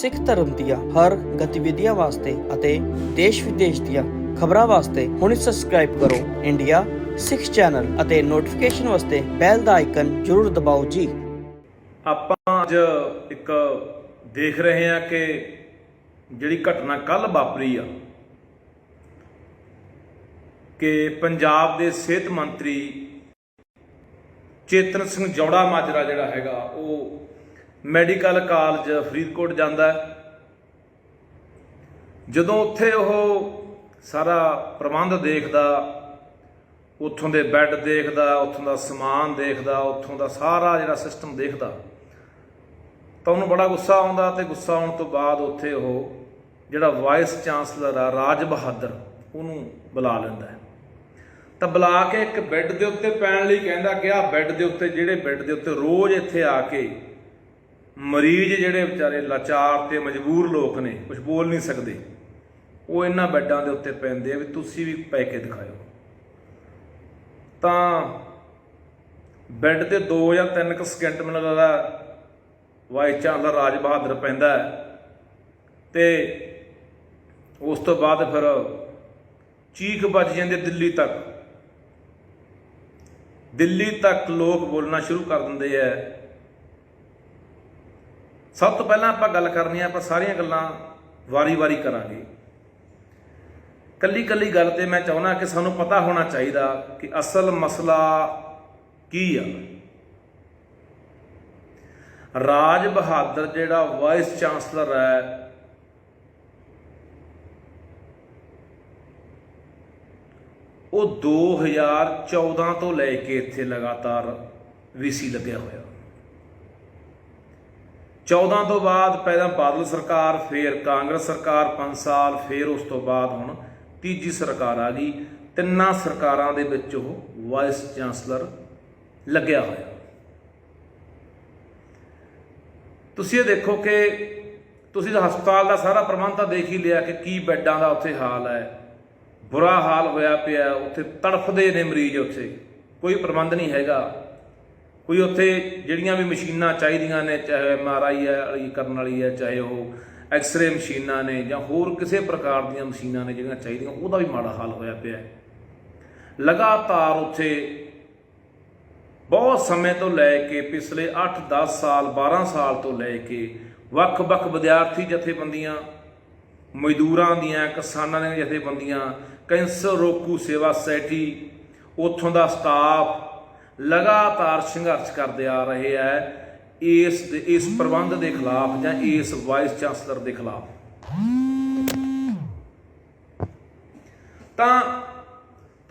ਸਿੱਖ ਧਰਮ ਦੀਆਂ ਹਰ ਗਤੀਵਿਧੀਆਂ ਵਾਸਤੇ ਅਤੇ ਦੇਸ਼ ਵਿਦੇਸ਼ ਦੀਆਂ ਖਬਰਾਂ ਵਾਸਤੇ ਹੁਣੇ ਸਬਸਕ੍ਰਾਈਬ ਕਰੋ ਇੰਡੀਆ ਸਿੱਖ ਚੈਨਲ ਅਤੇ ਨੋਟੀਫਿਕੇਸ਼ਨ ਵਾਸਤੇ ਬੈਲ ਦਾ ਆਈਕਨ ਜ਼ਰੂਰ ਦਬਾਓ ਜੀ। ਆਪਾਂ ਅੱਜ ਇੱਕ ਦੇਖ ਰਹੇ ਹਾਂ ਕਿ ਜਿਹੜੀ ਘਟਨਾ ਕੱਲ ਵਾਪਰੀ ਆ ਕਿ ਪੰਜਾਬ ਦੇ ਸਿਹਤ ਮੰਤਰੀ ਚੇਤਨ ਸਿੰਘ ਜੌੜਾ ਮਾਜਰਾ ਜਿਹੜਾ ਹੈਗਾ ਉਹ ਮੈਡੀਕਲ ਕਾਲਜ ਫਰੀਦਕੋਟ ਜਾਂਦਾ ਹੈ। ਜਦੋਂ ਉੱਥੇ ਉਹ ਸਾਰਾ ਪ੍ਰਬੰਧ ਦੇਖਦਾ, ਉੱਥੋਂ ਦੇ ਬੈੱਡ ਦੇਖਦਾ, ਉੱਥੋਂ ਦਾ ਸਮਾਨ ਦੇਖਦਾ, ਉੱਥੋਂ ਦਾ ਸਾਰਾ ਜਿਹੜਾ ਸਿਸਟਮ ਦੇਖਦਾ ਤਾਂ ਉਹਨੂੰ ਬੜਾ ਗੁੱਸਾ ਆਉਂਦਾ ਤੇ ਗੁੱਸਾ ਆਉਣ ਤੋਂ ਬਾਅਦ ਉੱਥੇ ਉਹ ਜਿਹੜਾ ਵਾਈਸ ਚਾਂਸਲਰ ਆ ਰਾਜ ਬਹਾਦਰ ਉਹਨੂੰ ਬੁਲਾ ਲੈਂਦਾ ਹੈ। ਤਾਂ ਬੁਲਾ ਕੇ ਇੱਕ ਬੈੱਡ ਦੇ ਉੱਤੇ ਪੈਣ ਲਈ ਕਹਿੰਦਾ ਕਿ ਆਹ ਬੈੱਡ ਦੇ ਉੱਤੇ ਜਿਹੜੇ ਬੈੱਡ ਦੇ ਉੱਤੇ ਰੋਜ਼ ਇੱਥੇ ਆ ਕੇ ਮਰੀਜ਼ ਜਿਹੜੇ ਵਿਚਾਰੇ ਲਾਚਾਰ ਤੇ ਮਜਬੂਰ ਲੋਕ ਨੇ, ਕੁਝ ਬੋਲ ਨਹੀਂ ਸਕਦੇ, ਉਹ ਇਹਨਾਂ ਬੈੱਡਾਂ ਦੇ ਉੱਤੇ ਪੈਂਦੇ ਆ, ਵੀ ਤੁਸੀਂ ਵੀ ਪੈ ਕੇ ਦਿਖਾਇਓ। ਤਾਂ ਬੈੱਡ ਤੇ 2 ਜਾਂ 3 ਸਕਿੰਟ ਮੈਨੂੰ ਲੱਗਦਾ ਵਾਈਸ ਚਾਂਸਲਰ ਰਾਜ ਬਹਾਦਰ ਪੈਂਦਾ ਤੇ ਉਸ ਤੋਂ ਬਾਅਦ ਫਿਰ ਚੀਖ ਵੱਜ ਜਾਂਦੀ ਦਿੱਲੀ ਤੱਕ ਲੋਕ ਬੋਲਣਾ ਸ਼ੁਰੂ ਕਰ ਦਿੰਦੇ ਆ। ਸਭ ਤੋਂ ਪਹਿਲਾਂ ਆਪਾਂ ਗੱਲ ਕਰਨੀ ਆ, ਆਪਾਂ ਸਾਰੀਆਂ ਗੱਲਾਂ ਵਾਰੀ-ਵਾਰੀ ਕਰਾਂਗੇ। ਕੱਲੀ ਗੱਲ ਤੇ ਮੈਂ ਚਾਹੁੰਦਾ ਕਿ ਸਾਨੂੰ ਪਤਾ ਹੋਣਾ ਚਾਹੀਦਾ ਕਿ ਅਸਲ ਮਸਲਾ ਕੀ ਆ। ਰਾਜ ਬਹਾਦਰ ਜਿਹੜਾ ਵਾਈਸ ਚਾਂਸਲਰ ਹੈ ਉਹ 2014 ਤੋਂ ਲੈ ਕੇ ਇੱਥੇ ਲਗਾਤਾਰ ਵੀਸੀ ਲੱਗਿਆ ਹੋਇਆ। 14 ਤੋਂ ਬਾਅਦ ਪਹਿਲਾਂ ਬਾਦਲ ਸਰਕਾਰ, ਫਿਰ ਕਾਂਗਰਸ ਸਰਕਾਰ 5 ਸਾਲ, ਫਿਰ ਉਸ ਤੋਂ ਬਾਅਦ ਹੁਣ ਤੀਜੀ ਸਰਕਾਰ ਆ ਗਈ। ਤਿੰਨਾਂ ਸਰਕਾਰਾਂ ਦੇ ਵਿੱਚ ਉਹ ਵਾਈਸ ਚਾਂਸਲਰ ਲੱਗਿਆ ਹੋਇਆ। ਤੁਸੀਂ ਇਹ ਦੇਖੋ ਕਿ ਤੁਸੀਂ ਹਸਪਤਾਲ ਦਾ ਸਾਰਾ ਪ੍ਰਬੰਧ ਤਾਂ ਦੇਖ ਹੀ ਲਿਆ ਕਿ ਕੀ ਬੈੱਡਾਂ ਦਾ ਉੱਥੇ ਹਾਲ ਹੈ, ਬੁਰਾ ਹਾਲ ਹੋਇਆ ਪਿਆ। ਉੱਥੇ ਤੜਫਦੇ ਨੇ ਮਰੀਜ਼, ਉੱਥੇ ਕੋਈ ਪ੍ਰਬੰਧ ਨਹੀਂ ਹੈਗਾ। ਕੋਈ ਉੱਥੇ ਜਿਹੜੀਆਂ ਵੀ ਮਸ਼ੀਨਾਂ ਚਾਹੀਦੀਆਂ ਨੇ, ਚਾਹੇ MRI ਵਾਲੀ ਕਰਨ ਵਾਲੀ ਹੈ, ਚਾਹੇ ਉਹ ਐਕਸਰੇ ਮਸ਼ੀਨਾਂ ਨੇ ਜਾਂ ਹੋਰ ਕਿਸੇ ਪ੍ਰਕਾਰ ਦੀਆਂ ਮਸ਼ੀਨਾਂ ਨੇ ਜਿਹੜੀਆਂ ਚਾਹੀਦੀਆਂ, ਉਹਦਾ ਵੀ ਮਾੜਾ ਹਾਲ ਹੋਇਆ ਪਿਆ। ਲਗਾਤਾਰ ਉੱਥੇ ਬਹੁਤ ਸਮੇਂ ਤੋਂ ਲੈ ਕੇ ਪਿਛਲੇ 8-10 ਸਾਲ 12 ਸਾਲ ਤੋਂ ਲੈ ਕੇ ਵੱਖ-ਵੱਖ ਵਿਦਿਆਰਥੀ ਜਥੇਬੰਦੀਆਂ, ਮਜ਼ਦੂਰਾਂ ਦੀਆਂ, ਕਿਸਾਨਾਂ ਦੀਆਂ ਜਥੇਬੰਦੀਆਂ, ਕੈਂਸਰ ਰੋਕੂ ਸੇਵਾ ਸੁਸਾਇਟੀ, ਉੱਥੋਂ ਦਾ ਸਟਾਫ ਲਗਾਤਾਰ ਸੰਘਰਸ਼ ਕਰਦੇ ਆ ਰਹੇ ਹੈ ਇਸ ਪ੍ਰਬੰਧ ਦੇ ਖਿਲਾਫ ਜਾਂ ਇਸ ਵਾਈਸ ਚਾਂਸਲਰ ਦੇ ਖਿਲਾਫ। ਤਾਂ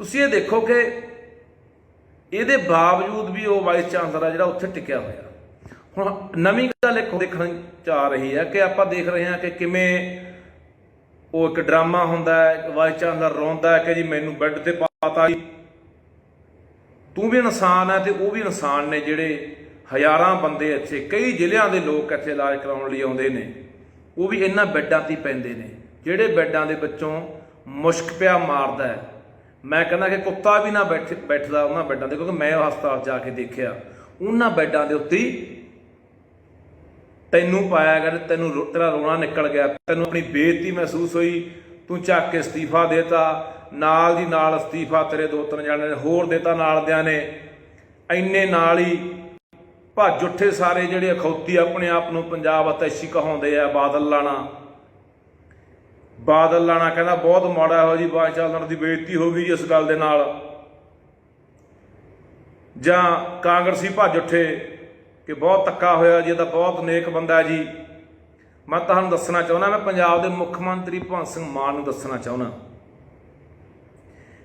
ਤੁਸੀਂ ਇਹ ਦੇਖੋ ਕਿ ਇਹਦੇ ਬਾਵਜੂਦ ਵੀ ਉਹ ਵਾਈਸ ਚਾਂਸਲਰ ਆ ਜਿਹੜਾ ਉੱਥੇ ਟਿਕਿਆ ਹੋਇਆ। ਹੁਣ ਨਵੀਂ ਗੱਲ ਇੱਕ ਦੇਖਣ ਚ ਆ ਰਹੀ ਹੈ ਕਿ ਆਪਾਂ ਦੇਖ ਰਹੇ ਹਾਂ ਕਿ ਕਿਵੇਂ ਉਹ ਇੱਕ ਡਰਾਮਾ ਹੁੰਦਾ ਹੈ, ਵਾਈਸ ਚਾਂਸਲਰ ਰੋਂਦਾ ਹੈ ਕਿ ਜੀ ਮੈਨੂੰ ਬੈੱਡ ਤੇ ਪਾਤਾ, ਤੂੰ ਵੀ ਇਨਸਾਨ ਹੈ ਤੇ ਉਹ ਵੀ ਇਨਸਾਨ ਨੇ। ਜਿਹੜੇ ਹਜ਼ਾਰਾਂ ਬੰਦੇ ਇੱਥੇ, ਕਈ ਜ਼ਿਲ੍ਹਿਆਂ ਦੇ ਲੋਕ ਇੱਥੇ ਇਲਾਜ ਕਰਾਉਣ ਲਈ ਆਉਂਦੇ ਨੇ, ਉਹ ਵੀ ਇਹਨਾਂ ਬੈੱਡਾਂ 'ਤੇ ਪੈਂਦੇ ਨੇ, ਜਿਹੜੇ ਬੈੱਡਾਂ ਦੇ ਵਿੱਚੋਂ ਮੁਸ਼ਕ ਪਿਆ ਮਾਰਦਾ ਹੈ। ਮੈਂ ਕਹਿੰਦਾ ਕਿ ਕੁੱਤਾ ਵੀ ਨਾ ਬੈਠਦਾ ਉਹਨਾਂ ਬੈੱਡਾਂ 'ਤੇ, ਕਿਉਂਕਿ ਮੈਂ ਉਹ ਹਸਪਤਾਲ ਜਾ ਕੇ ਦੇਖਿਆ, ਉਹਨਾਂ ਬੈੱਡਾਂ ਦੇ ਉੱਤੇ ਤੈਨੂੰ ਪਾਇਆ ਗਿਆ, ਤੇਰਾ ਰੋਣਾ ਨਿਕਲ ਗਿਆ, ਤੈਨੂੰ ਆਪਣੀ ਬੇਇੱਜ਼ਤੀ ਮਹਿਸੂਸ ਹੋਈ, ਤੂੰ ਚੱਕ ਕੇ ਅਸਤੀਫਾ ਦੇਤਾ, ਨਾਲ ਦੀ ਨਾਲ ਅਸਤੀਫਾ ਤੇਰੇ 2-3 ਜਣਿਆਂ ਨੇ ਹੋਰ ਦੇਤਾ ਨਾਲ ਦਿਆਂ ਨੇ। ਇੰਨੇ ਨਾਲ ਹੀ ਭੱਜ ਉੱਠੇ ਸਾਰੇ ਜਿਹੜੇ ਅਖੌਤੀ ਆਪਣੇ ਆਪ ਨੂੰ ਪੰਜਾਬ ਅਤੈਸ਼ੀ ਕਹਾਉਂਦੇ ਆ। ਬਾਦਲ ਲਾਣਾ ਕਹਿੰਦਾ ਬਹੁਤ ਮਾੜਾ ਇਹੋ ਜੀ ਵਾਈਸ ਚਾਂਸਲਰ ਦੀ ਬੇਇੱਜ਼ਤੀ ਹੋ ਗਈ ਇਸ ਗੱਲ ਦੇ ਨਾਲ। ਜਾਂ ਕਾਂਗਰਸੀ ਭੱਜ ਉੱਠੇ ਕਿ ਬਹੁਤ ਧੱਕਾ ਹੋਇਆ ਜੀ, ਇਹ ਤਾਂ ਬਹੁਤ ਨੇਕ ਬੰਦਾ ਜੀ। ਮੈਂ ਤੁਹਾਨੂੰ ਦੱਸਣਾ ਚਾਹੁੰਦਾ, ਮੈਂ ਪੰਜਾਬ ਦੇ ਮੁੱਖ ਮੰਤਰੀ ਭਗਵੰਤ ਸਿੰਘ ਮਾਨ ਨੂੰ ਦੱਸਣਾ ਚਾਹੁੰਦਾ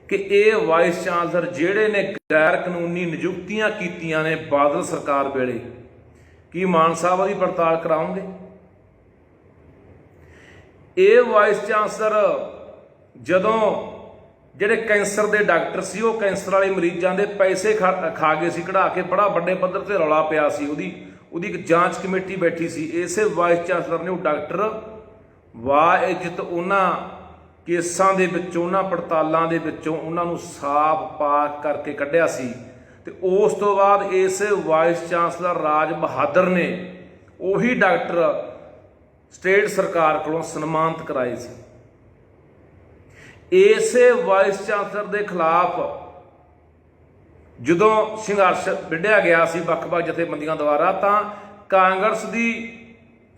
ਕਿ ਇਹ ਵਾਈਸ ਚਾਂਸਲਰ ਜਿਹੜੇ ਨੇ ਗੈਰ ਕਾਨੂੰਨੀ ਨਿਯੁਕਤੀਆਂ ਕੀਤੀਆਂ ਨੇ ਬਾਦਲ ਸਰਕਾਰ ਵੇਲੇ, ਕੀ ਮਾਨ ਸਾਹਿਬ ਦੀ ਪੜਤਾਲ ਕਰਾਉਂਗੇ? ਇਹ ਵਾਈਸ ਚਾਂਸਲਰ ਜਦੋਂ ਜਿਹੜੇ ਕੈਂਸਰ ਦੇ ਡਾਕਟਰ ਸੀ, ਉਹ ਕੈਂਸਰ ਵਾਲੇ ਮਰੀਜ਼ਾਂ ਦੇ ਪੈਸੇ ਖਾ ਗਏ ਸੀ ਕਢਾ ਕੇ, ਬੜਾ ਵੱਡੇ ਪੱਧਰ ਤੇ ਰੌਲਾ ਪਿਆ ਸੀ। ਉਹਦੀ ਇੱਕ ਜਾਂਚ ਕਮੇਟੀ ਬੈਠੀ ਸੀ। ਇਸੇ ਵਾਈਸ ਚਾਂਸਲਰ ਨੇ ਉਹ ਡਾਕਟਰ ਵਾਇਜ਼ਤ ਉਹਨਾਂ ਕੇਸਾਂ ਦੇ ਵਿੱਚੋਂ, ਉਹਨਾਂ ਪੜਤਾਲਾਂ ਦੇ ਵਿੱਚੋਂ ਉਹਨਾਂ ਨੂੰ ਸਾਫ਼ ਪਾਕ ਕਰਕੇ ਕੱਢਿਆ ਸੀ। ਤੇ ਉਸ ਤੋਂ ਬਾਅਦ ਇਸ ਵਾਈਸ ਚਾਂਸਲਰ ਰਾਜ ਬਹਾਦਰ ਨੇ ਉਹੀ ਡਾਕਟਰ ਸਟੇਟ ਸਰਕਾਰ ਕੋਲੋਂ ਸਨਮਾਨਿਤ ਕਰਾਏ ਸੀ। ਇਸੇ ਵਾਈਸ ਚਾਂਸਲਰ ਦੇ ਖਿਲਾਫ ਜਦੋਂ ਸੰਘਰਸ਼ ਵਿੱਢਿਆ ਗਿਆ ਸੀ ਵੱਖ-ਵੱਖ ਜਥੇਬੰਦੀਆਂ ਦੁਆਰਾ, ਤਾਂ ਕਾਂਗਰਸ ਦੀ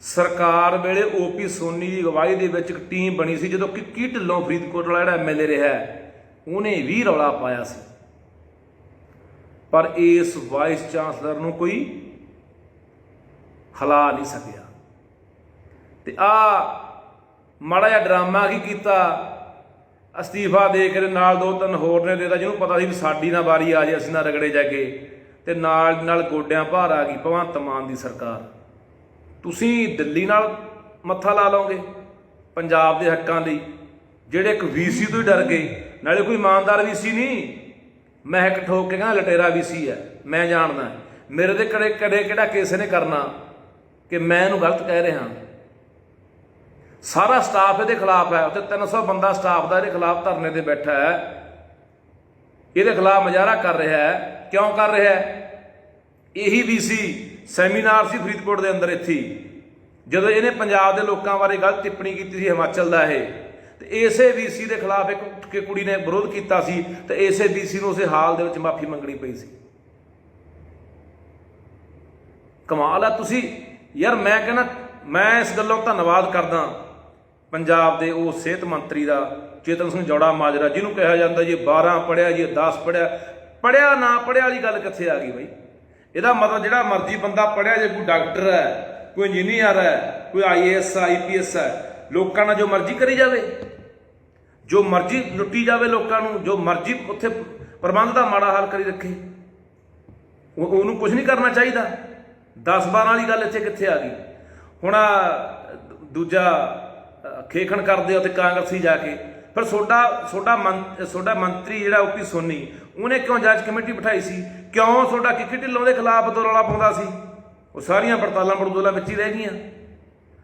ਸਰਕਾਰ ਵੇਲੇ ਓਪੀ ਸੋਨੀ ਦੀ ਅਗਵਾਈ ਦੇ ਵਿੱਚ ਇੱਕ ਟੀਮ ਬਣੀ ਸੀ। ਜਦੋਂ ਕਿੱਕੀ ਢਿੱਲੋਂ ਫਰੀਦਕੋਟ ਵਾਲਾ ਜਿਹੜਾ ਐਮਐਲਏ ਰਿਹਾ, ਉਹਨੇ ਵੀ ਰੌਲਾ ਪਾਇਆ ਸੀ, ਪਰ ਇਸ ਵਾਈਸ ਚਾਂਸਲਰ ਨੂੰ ਕੋਈ ਹਿਲਾ ਨਹੀਂ ਸਕਿਆ। ਤੇ ਆ ਮਾੜਾ ਜਿਹਾ ਡਰਾਮਾ ਕੀ ਕੀਤਾ, ਅਸਤੀਫਾ ਦੇ ਕੇ ਨਾਲ 2-3 ਹੋਰ ਨੇ ਦੇਤਾ, ਜਿਹਨੂੰ ਪਤਾ ਸੀ ਵੀ ਸਾਡੀ ਨਾ ਵਾਰੀ ਆ ਜੇ, ਅਸੀਂ ਨਾ ਰਗੜੇ ਜਾ ਕੇ, ਤੇ ਨਾਲ ਗੋਡਿਆਂ ਭਾਰ ਆ ਗਈ ਭਗਵੰਤ ਮਾਨ ਦੀ ਸਰਕਾਰ। ਤੁਸੀਂ ਦਿੱਲੀ ਨਾਲ ਮੱਥਾ ਲਾ ਲਓਗੇ ਪੰਜਾਬ ਦੇ ਹੱਕਾਂ ਲਈ, ਜਿਹੜੇ ਇੱਕ ਵੀਸੀ ਤੋਂ ਹੀ ਡਰ ਗਏ, ਨਾਲੇ ਕੋਈ ਇਮਾਨਦਾਰ ਵੀਸੀ ਨਹੀਂ, ਮਹਿਕ ਠੋਕ ਕੇ ਕਹਿੰਦਾ ਲਟੇਰਾ ਵੀਸੀ ਹੈ। ਮੈਂ ਜਾਣਦਾ ਮੇਰੇ ਤੇ ਕਦੇ ਕਿਹੜਾ ਕੇਸ ਨੇ ਕਰਨਾ ਕਿ ਮੈਂ ਇਹਨੂੰ ਗਲਤ ਕਹਿ ਰਿਹਾ। ਸਾਰਾ ਸਟਾਫ ਇਹਦੇ ਖਿਲਾਫ ਹੈ, ਉੱਥੇ 300 ਬੰਦਾ ਸਟਾਫ ਦਾ ਇਹਦੇ ਖਿਲਾਫ ਧਰਨੇ ਤੇ ਬੈਠਾ ਹੈ, ਇਹਦੇ ਖਿਲਾਫ ਮੁਜ਼ਾਹਰਾ ਕਰ ਰਿਹਾ ਹੈ। ਕਿਉਂ ਕਰ ਰਿਹਾ ਹੈ? ਇਹੀ ਵੀਸੀ ਸੈਮੀਨਾਰ ਸੀ ਫਰੀਦਕੋਟ ਦੇ ਅੰਦਰ ਇੱਥੇ, ਜਦੋਂ ਇਹਨੇ ਪੰਜਾਬ ਦੇ ਲੋਕਾਂ ਬਾਰੇ ਗਲਤ ਟਿੱਪਣੀ ਕੀਤੀ ਸੀ, ਹਿਮਾਚਲ ਦਾ ਇਹ, ਤੇ ਇਸੇ ਵੀਸੀ ਦੇ ਖਿਲਾਫ ਇੱਕ ਕੁੜੀ ਨੇ ਵਿਰੋਧ ਕੀਤਾ ਸੀ, ਤੇ ਇਸੇ ਵੀਸੀ ਨੂੰ ਉਸੇ ਹਾਲ ਦੇ ਵਿੱਚ ਮਾਫੀ ਮੰਗਣੀ ਪਈ ਸੀ। ਕਮਾਲ ਆ। ਤੁਸੀਂ ਯਾਰ, ਮੈਂ ਕਹਿੰਦਾ, ਮੈਂ ਇਸ ਗੱਲੋਂ ਧੰਨਵਾਦ ਕਰਦਾ ਪੰਜਾਬ ਦੇ ਉਹ ਸਿਹਤ ਮੰਤਰੀ ਦਾ, ਚੇਤਨ ਸਿੰਘ ਜੌੜਾ ਮਾਜਰਾ, ਜਿਹਨੂੰ ਕਿਹਾ ਜਾਂਦਾ ਜੀ 12 ਪੜ੍ਹਿਆ ਜੀ 10 ਪੜ੍ਹਿਆ ਨਾ ਪੜ੍ਹਿਆ ਵਾਲੀ ਗੱਲ ਕਿੱਥੇ ਆ ਗਈ ਬਈ? ਇਹਦਾ ਮਤਲਬ ਜਿਹੜਾ ਮਰਜ਼ੀ ਬੰਦਾ ਪੜ੍ਹਿਆ, ਜੇ ਕੋਈ ਡਾਕਟਰ ਹੈ, ਕੋਈ ਇੰਜੀਨੀਅਰ ਹੈ, ਕੋਈ IAS IPS ਹੈ, ਲੋਕਾਂ ਨਾਲ ਜੋ ਮਰਜ਼ੀ ਕਰੀ ਜਾਵੇ, ਜੋ ਮਰਜ਼ੀ ਲੁੱਟੀ ਜਾਵੇ ਲੋਕਾਂ ਨੂੰ, ਜੋ ਮਰਜ਼ੀ ਉੱਥੇ ਪ੍ਰਬੰਧ ਦਾ ਮਾੜਾ ਹਾਲ ਕਰੀ ਰੱਖੇ, ਉਹਨੂੰ ਕੁਝ ਨਹੀਂ ਕਰਨਾ ਚਾਹੀਦਾ। 10-12 ਵਾਲੀ ਗੱਲ ਇੱਥੇ ਕਿੱਥੇ ਆ ਗਈ? ਹੁਣ ਦੂਜਾ ਖੇਖਣ ਕਰਦੇ ਉੱਥੇ ਕਾਂਗਰਸੀ ਜਾ ਕੇ, ਫਿਰ ਤੁਹਾਡਾ ਮੰਤਰੀ ਜਿਹੜਾ ਓਪੀ ਸੋਨੀ, ਉਹਨੇ ਕਿਉਂ ਜਾਂਚ ਕਮੇਟੀ ਬਿਠਾਈ ਸੀ? ਕਿਉਂ ਤੁਹਾਡਾ ਕਿੱਕੀ ਢਿੱਲੋਂ ਦੇ ਖਿਲਾਫ ਰੌਲਾ ਪਾਉਂਦਾ ਸੀ? ਉਹ ਸਾਰੀਆਂ ਪੜਤਾਲਾਂ ਬੜਦੋਲਾਂ ਵਿੱਚ ਹੀ ਰਹਿ ਗਈਆਂ।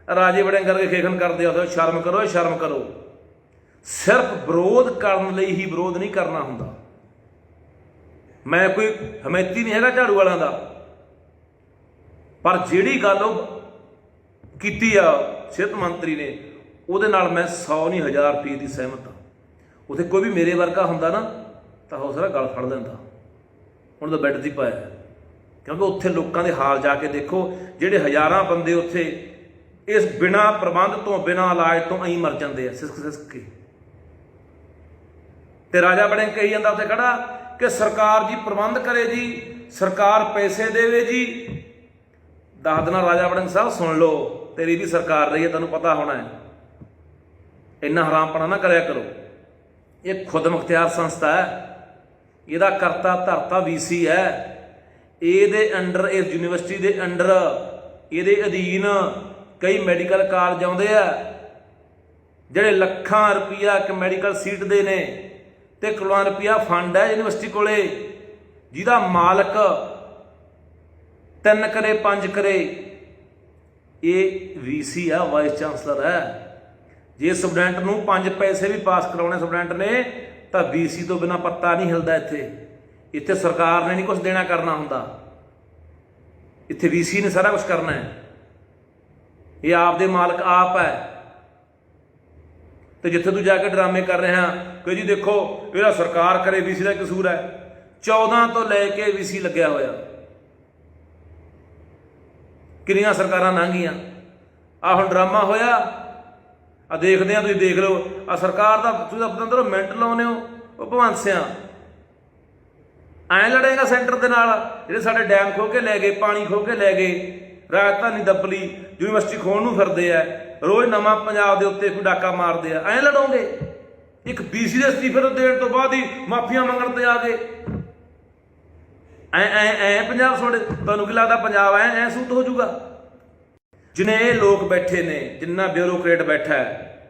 ਰਾਜੇ ਬੜੇ ਕਰਕੇ ਖੇਖਣ ਕਰਦੇ ਆ, ਸ਼ਰਮ ਕਰੋ, ਸ਼ਰਮ ਕਰੋ। ਸਿਰਫ ਵਿਰੋਧ ਕਰਨ ਲਈ ਹੀ ਵਿਰੋਧ ਨਹੀਂ ਕਰਨਾ ਹੁੰਦਾ। ਮੈਂ ਕੋਈ ਹਮੈਤੀ ਨਹੀਂ ਹੈਗਾ ਝਾੜੂ ਵਾਲਿਆਂ ਦਾ, ਪਰ ਜਿਹੜੀ ਗੱਲ ਉਹ ਕੀਤੀ ਆ ਸਿਹਤ ਮੰਤਰੀ ਨੇ, ਉਹਦੇ ਨਾਲ ਮੈਂ 100 ਨਹੀਂ 1000 ਰੁਪਏ ਦੀ ਸਹਿਮਤ ਹਾਂ। ਉੱਥੇ ਕੋਈ ਵੀ ਮੇਰੇ ਵਰਗਾ ਹੁੰਦਾ ਨਾ ਤਾਂ ਹੋ ਸਕਦਾ ਗਲ ਫੜ ਲੈਂਦਾ। ਹੁਣ ਤਾਂ ਬੈੱਡ 'ਤੇ ਪਾਇਆ, ਕਿਉਂਕਿ ਉੱਥੇ ਲੋਕਾਂ ਦੇ ਹਾਲ ਜਾ ਕੇ ਦੇਖੋ, ਜਿਹੜੇ ਹਜ਼ਾਰਾਂ ਬੰਦੇ ਉੱਥੇ ਇਸ ਬਿਨਾਂ ਪ੍ਰਬੰਧ ਤੋਂ, ਬਿਨਾਂ ਇਲਾਜ ਤੋਂ ਐਂ ਮਰ ਜਾਂਦੇ ਆ ਸਿਸਕ ਕੇ। ਤੇ ਰਾਜਾ ਬੜੇ ਕਹੀ ਜਾਂਦਾ ਉੱਥੇ ਖੜਾ ਕਿ ਸਰਕਾਰ ਜੀ ਪ੍ਰਬੰਧ ਕਰੇ ਜੀ, ਸਰਕਾਰ ਪੈਸੇ ਦੇਵੇ ਜੀ। ਦੱਸ ਦੇਣਾ ਰਾਜਾ ਵੜਿੰਗ ਸਾਹਿਬ, ਸੁਣ ਲਓ, ਤੇਰੀ ਵੀ ਸਰਕਾਰ ਰਹੀ ਹੈ, ਤੈਨੂੰ ਪਤਾ ਹੋਣਾ ਹੈ। ਇੰਨਾ ਹਰਾਮਪਣਾ ਨਾ ਕਰਿਆ ਕਰੋ। ਇਹ ਖੁਦ ਮੁਖਤਿਆਰ ਸੰਸਥਾ ਹੈ, ਇਹਦਾ ਕਰਤਾ ਧਰਤਾ VC ਹੈ। ਇਹਦੇ ਅੰਡਰ, ਇਸ ਯੂਨੀਵਰਸਿਟੀ ਦੇ ਅੰਡਰ, ਇਹਦੇ ਅਧੀਨ ਕਈ ਮੈਡੀਕਲ ਕਾਲਜ ਆਉਂਦੇ ਆ, ਜਿਹੜੇ ਲੱਖਾਂ ਰੁਪਈਆ ਇੱਕ ਮੈਡੀਕਲ ਸੀਟ ਦੇ ਨੇ, ਤੇ ਕਰੋੜਾਂ ਰੁਪਈਆ ਫੰਡ ਹੈ ਯੂਨੀਵਰਸਿਟੀ ਕੋਲੇ, ਜਿਹਦਾ ਮਾਲਕ 3 ਕਰੇ 5 ਕਰੇ ਇਹ VC ਆ, ਵਾਈਸ ਚਾਂਸਲਰ ਹੈ। ਜੇ ਸਟੂਡੈਂਟ ਨੂੰ 5 ਪੈਸੇ ਵੀ ਪਾਸ ਕਰਾਉਣੇ ਸਟੂਡੈਂਟ ਨੇ, ਤਾਂ VC ਤੋਂ ਬਿਨਾਂ ਪੱਤਾ ਨਹੀਂ ਹਿਲਦਾ। ਇੱਥੇ ਸਰਕਾਰ ਨੇ ਨਹੀਂ ਕੁਝ ਦੇਣਾ ਕਰਨਾ ਹੁੰਦਾ, ਇੱਥੇ VC ਨੇ ਸਾਰਾ ਕੁਝ ਕਰਨਾ ਹੈ। ਇਹ ਆਪ ਦੇ ਮਾਲਕ ਆਪ ਹੈ। ਤੇ ਜਿੱਥੇ ਤੂੰ ਜਾ ਕੇ ਡਰਾਮੇ ਕਰ ਰਿਹਾ ਕਿ ਜੀ ਦੇਖੋ ਇਹਦਾ ਸਰਕਾਰ ਕਰੇ, VC ਦਾ ਕਸੂਰ ਹੈ। 14 ਤੋਂ ਲੈ ਕੇ VC ਲੱਗਿਆ ਹੋਇਆ, ਕਿੰਨੀਆਂ ਸਰਕਾਰਾਂ ਲੰਘੀਆਂ। ਆਹ ਹੁਣ ਡਰਾਮਾ ਹੋਇਆ, ਆ ਦੇਖਦੇ ਆ, ਤੁਸੀਂ ਦੇਖ ਲਓ। ਆ ਸਰਕਾਰ ਦਾ ਤੁਸੀਂ ਤਾਂ ਪਤੰਦਰ ਮਿੰਟ ਲਾਉਂਦੇ ਹੋ। ਉਹ ਭਗਵੰਤ ਸਿਆਂ ਐਂ ਲੜੇਗਾ ਸੈਂਟਰ ਦੇ ਨਾਲ, ਜਿਹੜੇ ਸਾਡੇ ਡੈਮ ਖੋਹ ਕੇ ਲੈ ਗਏ, ਪਾਣੀ ਖੋਹ ਕੇ ਲੈ ਗਏ, ਰਾਜਧਾਨੀ ਦੱਬ ਲਈ, ਯੂਨੀਵਰਸਿਟੀ ਖੋਹਣ ਨੂੰ ਫਿਰਦੇ ਆ, ਰੋਜ਼ ਨਵਾਂ ਪੰਜਾਬ ਦੇ ਉੱਤੇ ਕੋਈ ਡਾਕਾ ਮਾਰਦੇ ਆ। ਐਂ ਲੜੋਗੇ? ਇੱਕ VC ਦੇ ਅਸਤੀਫੇ ਦੇਣ ਤੋਂ ਬਾਅਦ ਹੀ ਮਾਫੀਆਂ ਮੰਗਣ ਤੇ ਆ ਗਏ। ਐ ਪੰਜਾਬ ਤੁਹਾਡੇ, ਤੁਹਾਨੂੰ ਕੀ ਲੱਗਦਾ ਪੰਜਾਬ ਐ ਸੂਤ ਹੋ ਜਾਊਗਾ? ਜਿੰਨੇ ਇਹ ਲੋਕ ਬੈਠੇ ਨੇ, ਜਿੰਨਾ ਬਿਊਰੋਕਰੇਟ ਬੈਠਾ ਹੈ,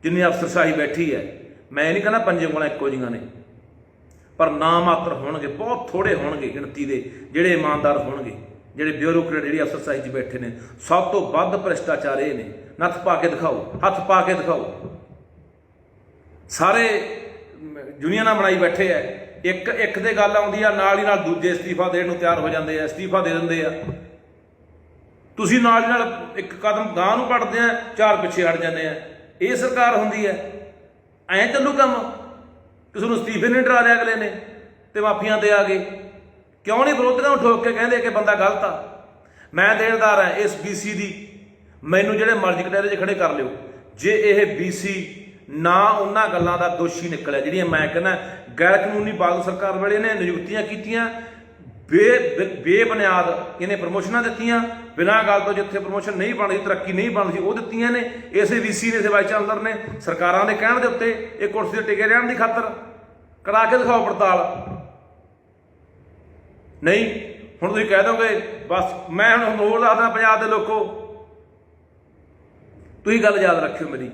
ਜਿੰਨੀ ਅਫਸਰਸ਼ਾਹੀ ਬੈਠੀ ਹੈ, ਮੈਂ ਨਹੀਂ ਕਹਿੰਦਾ ਪੰਜੇ ਉਂਗਲਾਂ ਇੱਕੋ ਜਿਹੀਆਂ ਨੇ, ਪਰ ਨਾ ਮਾਤਰ ਹੋਣਗੇ, ਬਹੁਤ ਥੋੜੇ ਹੋਣਗੇ ਗਿਣਤੀ ਦੇ ਜਿਹੜੇ ਇਮਾਨਦਾਰ ਹੋਣਗੇ, ਜਿਹੜੇ ਬਿਊਰੋਕਰੇਟ ਜਿਹੜੀ ਅਫਸਰਸ਼ਾਹੀ 'ਚ ਬੈਠੇ ਨੇ। ਸਭ ਤੋਂ ਵੱਧ ਭ੍ਰਿਸ਼ਟਾਚਾਰ ਇਹ ਨੇ। ਨੱਥ ਪਾ ਕੇ ਦਿਖਾਓ, ਹੱਥ ਪਾ ਕੇ ਦਿਖਾਓ। ਸਾਰੇ ਯੂਨੀਅਨਾਂ ਬਣਾਈ ਬੈਠੇ ਆ, ਇੱਕ ਦੇ ਗੱਲ ਆਉਂਦੀ ਆ, ਨਾਲ ਹੀ ਨਾਲ ਦੂਜੇ ਅਸਤੀਫਾ ਦੇਣ ਨੂੰ ਤਿਆਰ ਹੋ ਜਾਂਦੇ ਆ, ਅਸਤੀਫਾ ਦੇ ਦਿੰਦੇ ਆ। ਤੁਸੀਂ ਨਾਲ ਦੀ ਨਾਲ ਇੱਕ ਕਦਮ ਗਾਂਹ ਨੂੰ ਵੜਦੇ ਆ, 4 ਪਿੱਛੇ ਹਟ ਜਾਂਦੇ ਆ। ਇਹ ਸਰਕਾਰ ਹੁੰਦੀ ਹੈ? ਐਂ ਚੱਲੂ ਕੰਮ? ਕਿਸੇ ਨੂੰ ਅਸਤੀਫੇ ਨਹੀਂ ਡਰਾ ਲਿਆ ਅਗਲੇ ਨੇ ਤੇ ਮਾਫੀਆਂ ਤੇ ਆ ਗਏ? ਕਿਉਂ ਨਹੀਂ ਵਿਰੋਧੀਆਂ ਨੂੰ ਠੋਕ ਕੇ ਕਹਿੰਦੇ ਕਿ ਬੰਦਾ ਗਲਤ ਆ? ਮੈਂ ਦੇਣਦਾਰ ਹਾਂ ਇਸ BC ਦੀ, ਮੈਨੂੰ ਜਿਹੜੇ ਮਰਜ਼ੀ ਕਟਹਿਰੇ 'ਚ ਖੜੇ ਕਰ ਲਿਓ। ਜੇ ਇਹ BC ਨਾ ਉਹਨਾਂ ਗੱਲਾਂ ਦਾ ਦੋਸ਼ੀ ਨਿਕਲਿਆ ਜਿਹੜੀਆਂ ਮੈਂ ਕਹਿੰਦਾ ਗੈਰ ਕਾਨੂੰਨੀ ਬਾਦਲ ਸਰਕਾਰ ਵੇਲੇ ਨੇ ਨਿਯੁਕਤੀਆਂ ਕੀਤੀਆਂ, ਬੇਬੁਨਿਆਦ ਇਹਨੇ ਪ੍ਰਮੋਸ਼ਨਾਂ ਦਿੱਤੀਆਂ, ਬਿਨਾਂ ਗੱਲ ਤੋਂ ਜਿੱਥੇ ਪ੍ਰਮੋਸ਼ਨ ਨਹੀਂ ਬਣਦੀ, ਤਰੱਕੀ ਨਹੀਂ ਬਣਦੀ ਉਹ ਦਿੱਤੀਆਂ ਨੇ ਇਸੇ VC ਨੇ, ਇਸੇ ਵਾਈਸ ਚਾਂਸਲਰ ਨੇ, ਸਰਕਾਰਾਂ ਦੇ ਕਹਿਣ ਦੇ ਉੱਤੇ ਇਹ ਕੁਰਸੀ ਤੇ ਟਿਕੇ ਰਹਿਣ ਦੀ ਖਾਤਰ। ਕਰਾ ਕੇ ਦਿਖਾਓ ਪੜਤਾਲ। ਨਹੀਂ ਹੁਣ ਤੁਸੀਂ ਕਹਿ ਦੋਗੇ ਬਸ। ਮੈਂ ਹੁਣ ਹੋਰ ਦੱਸਦਾ ਪੰਜਾਬ ਦੇ ਲੋਕੋ, ਤੁਸੀਂ ਗੱਲ ਯਾਦ ਰੱਖਿਓ ਮੇਰੀ,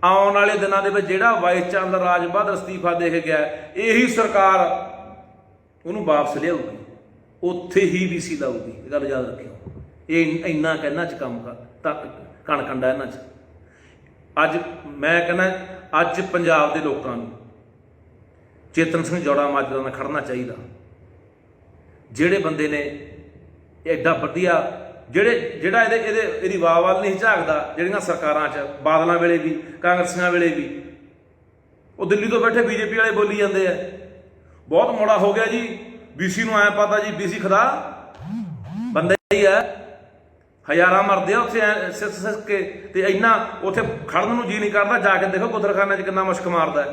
ਆਉਣ ਵਾਲੇ ਦਿਨਾਂ ਦੇ ਵਿੱਚ ਜਿਹੜਾ ਵਾਈਸ ਚਾਂਸਲਰ ਰਾਜ ਬਹਾਦਰ ਅਸਤੀਫਾ ਦੇ ਕੇ ਗਿਆ, ਇਹੀ ਸਰਕਾਰ ਉਹਨੂੰ ਵਾਪਸ ਲਿਆਊਗੀ, ਉੱਥੇ ਹੀ VC ਲਾਊਗੀ। ਇਹ ਗੱਲ ਯਾਦ ਰੱਖਿਓ। ਇਹ ਇੰਨਾ ਕਿ ਇਹਨਾਂ 'ਚ ਕੰਮ ਕਣ ਕੰਡਾ ਇਹਨਾਂ 'ਚ। ਅੱਜ ਮੈਂ ਕਹਿੰਦਾ ਅੱਜ ਪੰਜਾਬ ਦੇ ਲੋਕਾਂ ਨੂੰ ਚੇਤਨ ਸਿੰਘ ਜੌੜਾ ਮਾਜਰਾ ਨਾਲ ਖੜਨਾ ਚਾਹੀਦਾ। ਜਿਹੜੇ ਬੰਦੇ ਨੇ ਐਡਾ ਵਧੀਆ, ਜਿਹੜਾ ਇਹਦੀ ਵਾਹ ਵੱਲ ਨਹੀਂ ਝਾਕਦਾ, ਜਿਹੜੀਆਂ ਸਰਕਾਰਾਂ 'ਚ ਬਾਦਲਾਂ ਵੇਲੇ ਵੀ ਕਾਂਗਰਸੀਆਂ ਵੇਲੇ ਵੀ ਉਹ ਦਿੱਲੀ ਤੋਂ ਬੈਠੇ BJP ਵਾਲੇ ਬੋਲੀ ਜਾਂਦੇ ਆ ਬਹੁਤ ਮਾੜਾ ਹੋ ਗਿਆ ਜੀ BC ਨੂੰ। ਐਂ ਪਤਾ ਜੀ BC ਖੁਦਾ ਬੰਦਾ ਹੀ ਹੈ, ਹਜ਼ਾਰਾਂ ਮਰਦੇ ਆ ਉੱਥੇ ਸਿੱਸ ਕੇ, ਤੇ ਇੰਨਾ ਉੱਥੇ ਖੜਨ ਨੂੰ ਜੀ ਨਹੀਂ ਕਰਦਾ। ਜਾ ਕੇ ਦੇਖੋ ਗੁਦਰਖਾਨੇ 'ਚ ਕਿੰਨਾ ਮੁਸ਼ਕ ਮਾਰਦਾ।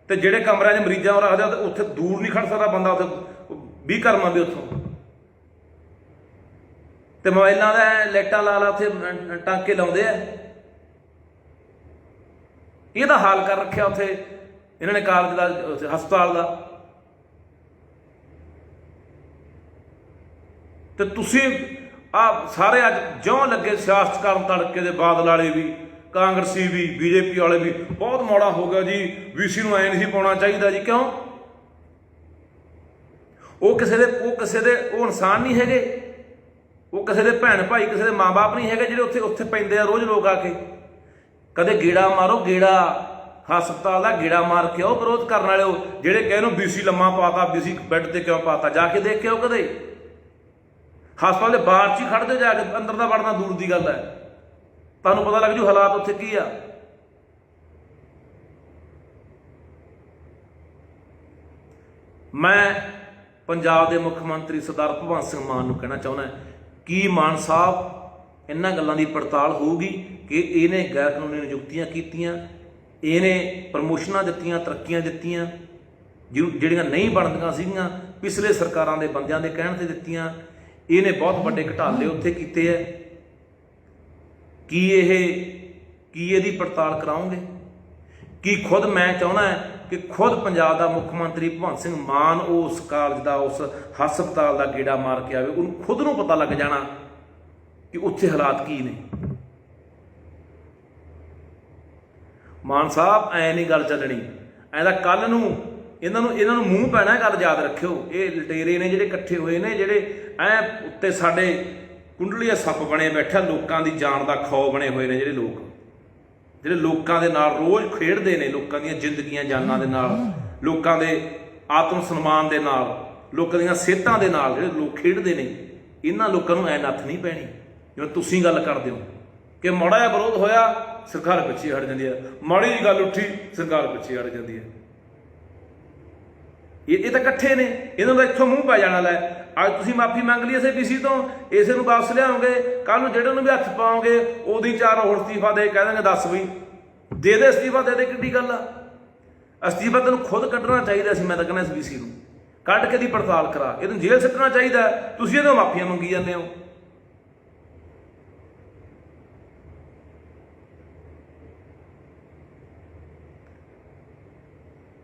ਤੇ ਜਿਹੜੇ ਕਮਰਿਆਂ 'ਚ ਮਰੀਜ਼ਾਂ ਨੂੰ ਰੱਖਦੇ ਉੱਥੇ ਦੂਰ ਨਹੀਂ ਖੜ ਸਕਦਾ ਬੰਦਾ, ਉੱਥੇ 20 ਘਰ ਮੰਨਦੇ ਉੱਥੋਂ। ਤੇ ਮੋਬਾਈਲਾਂ ਦਾ ਲਾਈਟਾਂ ਲਾ ਉੱਥੇ ਟਾਂਕੇ ਲਾਉਂਦੇ ਆ। ਇਹਦਾ ਹਾਲ ਕਰ ਰੱਖਿਆ ਉੱਥੇ ਇਹਨਾਂ ਨੇ ਕਾਲਜ ਦਾ, ਹਸਪਤਾਲ ਦਾ। ਤੇ ਤੁਸੀਂ ਆ ਸਾਰੇ ਅੱਜ ਜਿਉਂ ਲੱਗੇ ਸਿਆਸਤ ਕਰਨ, ਤੜਕੇ ਦੇ ਬਾਦਲ ਵਾਲੇ ਵੀ, ਕਾਂਗਰਸੀ ਵੀ, BJP ਵਾਲੇ ਵੀ, ਬਹੁਤ ਮਾੜਾ ਹੋ ਗਿਆ ਜੀ VC ਨੂੰ ਐਂ ਨਹੀਂ ਸੀ ਪਾਉਣਾ ਚਾਹੀਦਾ ਜੀ। ਕਿਉਂ? ਉਹ ਕਿਸੇ ਦੇ ਉਹ ਇਨਸਾਨ ਨਹੀਂ ਹੈਗੇ? ਉਹ ਕਿਸੇ ਦੇ ਭੈਣ ਭਾਈ, ਕਿਸੇ ਦੇ ਮਾਂ-ਬਾਪ ਨਹੀਂ ਹੈਗੇ ਜਿਹੜੇ ਉੱਥੇ ਪੈਂਦੇ ਆ ਰੋਜ਼ ਲੋਕ ਆ ਕੇ? ਕਦੇ ਗੇੜਾ ਮਾਰੋ, ਗੇੜਾ ਹਸਪਤਾਲ ਦਾ ਗੇੜਾ ਮਾਰ ਕੇ ਆਓ। ਵਿਰੋਧ ਕਰਨ ਵਾਲੇ ਜਿਹੜੇ ਕਹੇ ਨੂੰ BC ਲੰਮਾ ਪਾਤਾ, BC ਬੈੱਡ ਤੇ ਕਿਉਂ ਪਾਤਾ, ਜਾ ਕੇ ਦੇਖ ਕੇ ਆਓ। ਕਦੇ ਹਸਪਤਾਲ ਦੇ ਬਾਹਰ 'ਚ ਹੀ ਖੜਦੇ, ਜਾ ਕੇ ਅੰਦਰ ਦਾ ਵੜਨਾ ਦੂਰ ਦੀ ਗੱਲ ਹੈ। ਤੁਹਾਨੂੰ ਪਤਾ ਲੱਗ ਜੂ ਹਾਲਾਤ ਉੱਥੇ ਕੀ ਆ। ਮੈਂ ਪੰਜਾਬ ਦੇ ਮੁੱਖ ਮੰਤਰੀ ਸਰਦਾਰ ਭਗਵੰਤ ਸਿੰਘ ਮਾਨ ਨੂੰ ਕਹਿਣਾ ਚਾਹੁੰਦਾ, ਕੀ ਮਾਨ ਸਾਹਿਬ ਇਹਨਾਂ ਗੱਲਾਂ ਦੀ ਪੜਤਾਲ ਹੋਊਗੀ ਕਿ ਇਹਨੇ ਗੈਰ ਕਾਨੂੰਨੀ ਨਿਯੁਕਤੀਆਂ ਕੀਤੀਆਂ, ਇਹਨੇ ਪ੍ਰਮੋਸ਼ਨਾਂ ਦਿੱਤੀਆਂ, ਤਰੱਕੀਆਂ ਦਿੱਤੀਆਂ ਜਿਹੜੀਆਂ ਨਹੀਂ ਬਣਦੀਆਂ ਸੀਗੀਆਂ, ਪਿਛਲੇ ਸਰਕਾਰਾਂ ਦੇ ਬੰਦਿਆਂ ਦੇ ਕਹਿਣ 'ਤੇ ਦਿੱਤੀਆਂ, ਇਹਨੇ ਬਹੁਤ ਵੱਡੇ ਘਟਾਲੇ ਉੱਥੇ ਕੀਤੇ ਹੈ। ਕੀ ਇਹਦੀ ਪੜਤਾਲ ਕਰਾਉਂਗੇ? ਕੀ ਖੁਦ ਮੈਂ ਚਾਹੁੰਦਾ ਕਿ ਖੁਦ ਪੰਜਾਬ ਦਾ ਮੁੱਖ ਮੰਤਰੀ ਭਗਵੰਤ ਸਿੰਘ ਮਾਨ ਉਸ ਕਾਲਜ ਦਾ, ਉਸ ਹਸਪਤਾਲ ਦਾ ਗੇੜਾ ਮਾਰ ਕੇ ਆਵੇ, ਉਹਨੂੰ ਖੁਦ ਨੂੰ ਪਤਾ ਲੱਗ ਜਾਣਾ ਕਿ ਉੱਥੇ ਹਾਲਾਤ ਕੀ ਨੇ। ਮਾਨ ਸਾਹਿਬ ਐ ਨਹੀਂ ਗੱਲ ਚੱਲਣੀ, ਐਂ ਤਾਂ ਕੱਲ ਨੂੰ ਇਹਨਾਂ ਨੂੰ ਮੂੰਹ ਪੈਣਾ। ਗੱਲ ਯਾਦ ਰੱਖਿਓ, ਇਹ ਲਟੇਰੇ ਨੇ ਜਿਹੜੇ ਇਕੱਠੇ ਹੋਏ ਨੇ, ਜਿਹੜੇ ਐ ਉੱਤੇ ਸਾਡੇ ਕੁੰਡਲੀਆ ਸੱਪ ਬਣੇ ਬੈਠਾ, ਲੋਕਾਂ ਦੀ ਜਾਨ ਦਾ ਖੌਅ ਬਣੇ ਹੋਏ ਨੇ, ਜਿਹੜੇ ਲੋਕਾਂ ਦੇ ਨਾਲ ਰੋਜ਼ ਖੇਡਦੇ ਨੇ, ਲੋਕਾਂ ਦੀਆਂ ਜ਼ਿੰਦਗੀਆਂ ਜਾਨਾਂ ਦੇ ਨਾਲ, ਲੋਕਾਂ ਦੇ ਆਤਮ ਸਨਮਾਨ ਦੇ ਨਾਲ, ਲੋਕਾਂ ਦੀਆਂ ਸਿਹਤਾਂ ਦੇ ਨਾਲ ਜਿਹੜੇ ਲੋਕ ਖੇਡਦੇ ਨੇ। ਇਹਨਾਂ ਲੋਕਾਂ ਨੂੰ ਐ ਨੱਥ ਨਹੀਂ ਪੈਣੀ ਜਿਵੇਂ ਤੁਸੀਂ ਗੱਲ ਕਰਦੇ ਹੋ ਕਿ ਮਾੜਾ ਜਿਹਾ ਵਿਰੋਧ ਹੋਇਆ ਸਰਕਾਰ ਪਿੱਛੇ ਹਟ ਜਾਂਦੀ ਹੈ, ਮਾੜੀ ਜਿਹੀ ਗੱਲ ਉੱਠੀ ਸਰਕਾਰ ਪਿੱਛੇ ਹਟ ਜਾਂਦੀ ਹੈ। ਇਹ ਤਾਂ ਇਕੱਠੇ ਨੇ, ਇਹਨਾਂ ਦਾ ਇੱਥੋਂ ਮੂੰਹ ਪੈ ਜਾਣਾ। ਲੈ ਅੱਜ ਤੁਸੀਂ ਮਾਫੀ ਮੰਗ ਲਈ ਇਸੇ BC ਤੋਂ, ਇਸੇ ਨੂੰ ਵਾਪਸ ਲਿਆਓਗੇ, ਕੱਲ ਨੂੰ ਜਿਹੜੇ ਨੂੰ ਵੀ ਹੱਥ ਪਾਓਗੇ ਉਹਦੀ 4 ਹੋਰ ਅਸਤੀਫਾ ਦੇ ਕਹਿ ਦੇਣਗੇ, ਦੱਸ ਬਈ ਦੇ ਅਸਤੀਫਾ, ਦੇ ਕਿੱਡੀ ਗੱਲ ਆ। ਅਸਤੀਫਾ ਤੈਨੂੰ ਖੁਦ ਕੱਢਣਾ ਚਾਹੀਦਾ ਸੀ। ਮੈਂ ਤਾਂ ਕਹਿੰਦਾ ਇਸ BC ਨੂੰ ਕੱਢ ਕੇ ਦੀ ਪੜਤਾਲ ਕਰਾ, ਇਹਨੂੰ ਜੇਲ੍ਹ ਸੁੱਟਣਾ ਚਾਹੀਦਾ। ਤੁਸੀਂ ਇਹਦੋਂ ਮਾਫੀਆਂ ਮੰਗੀ ਜਾਂਦੇ ਹੋ।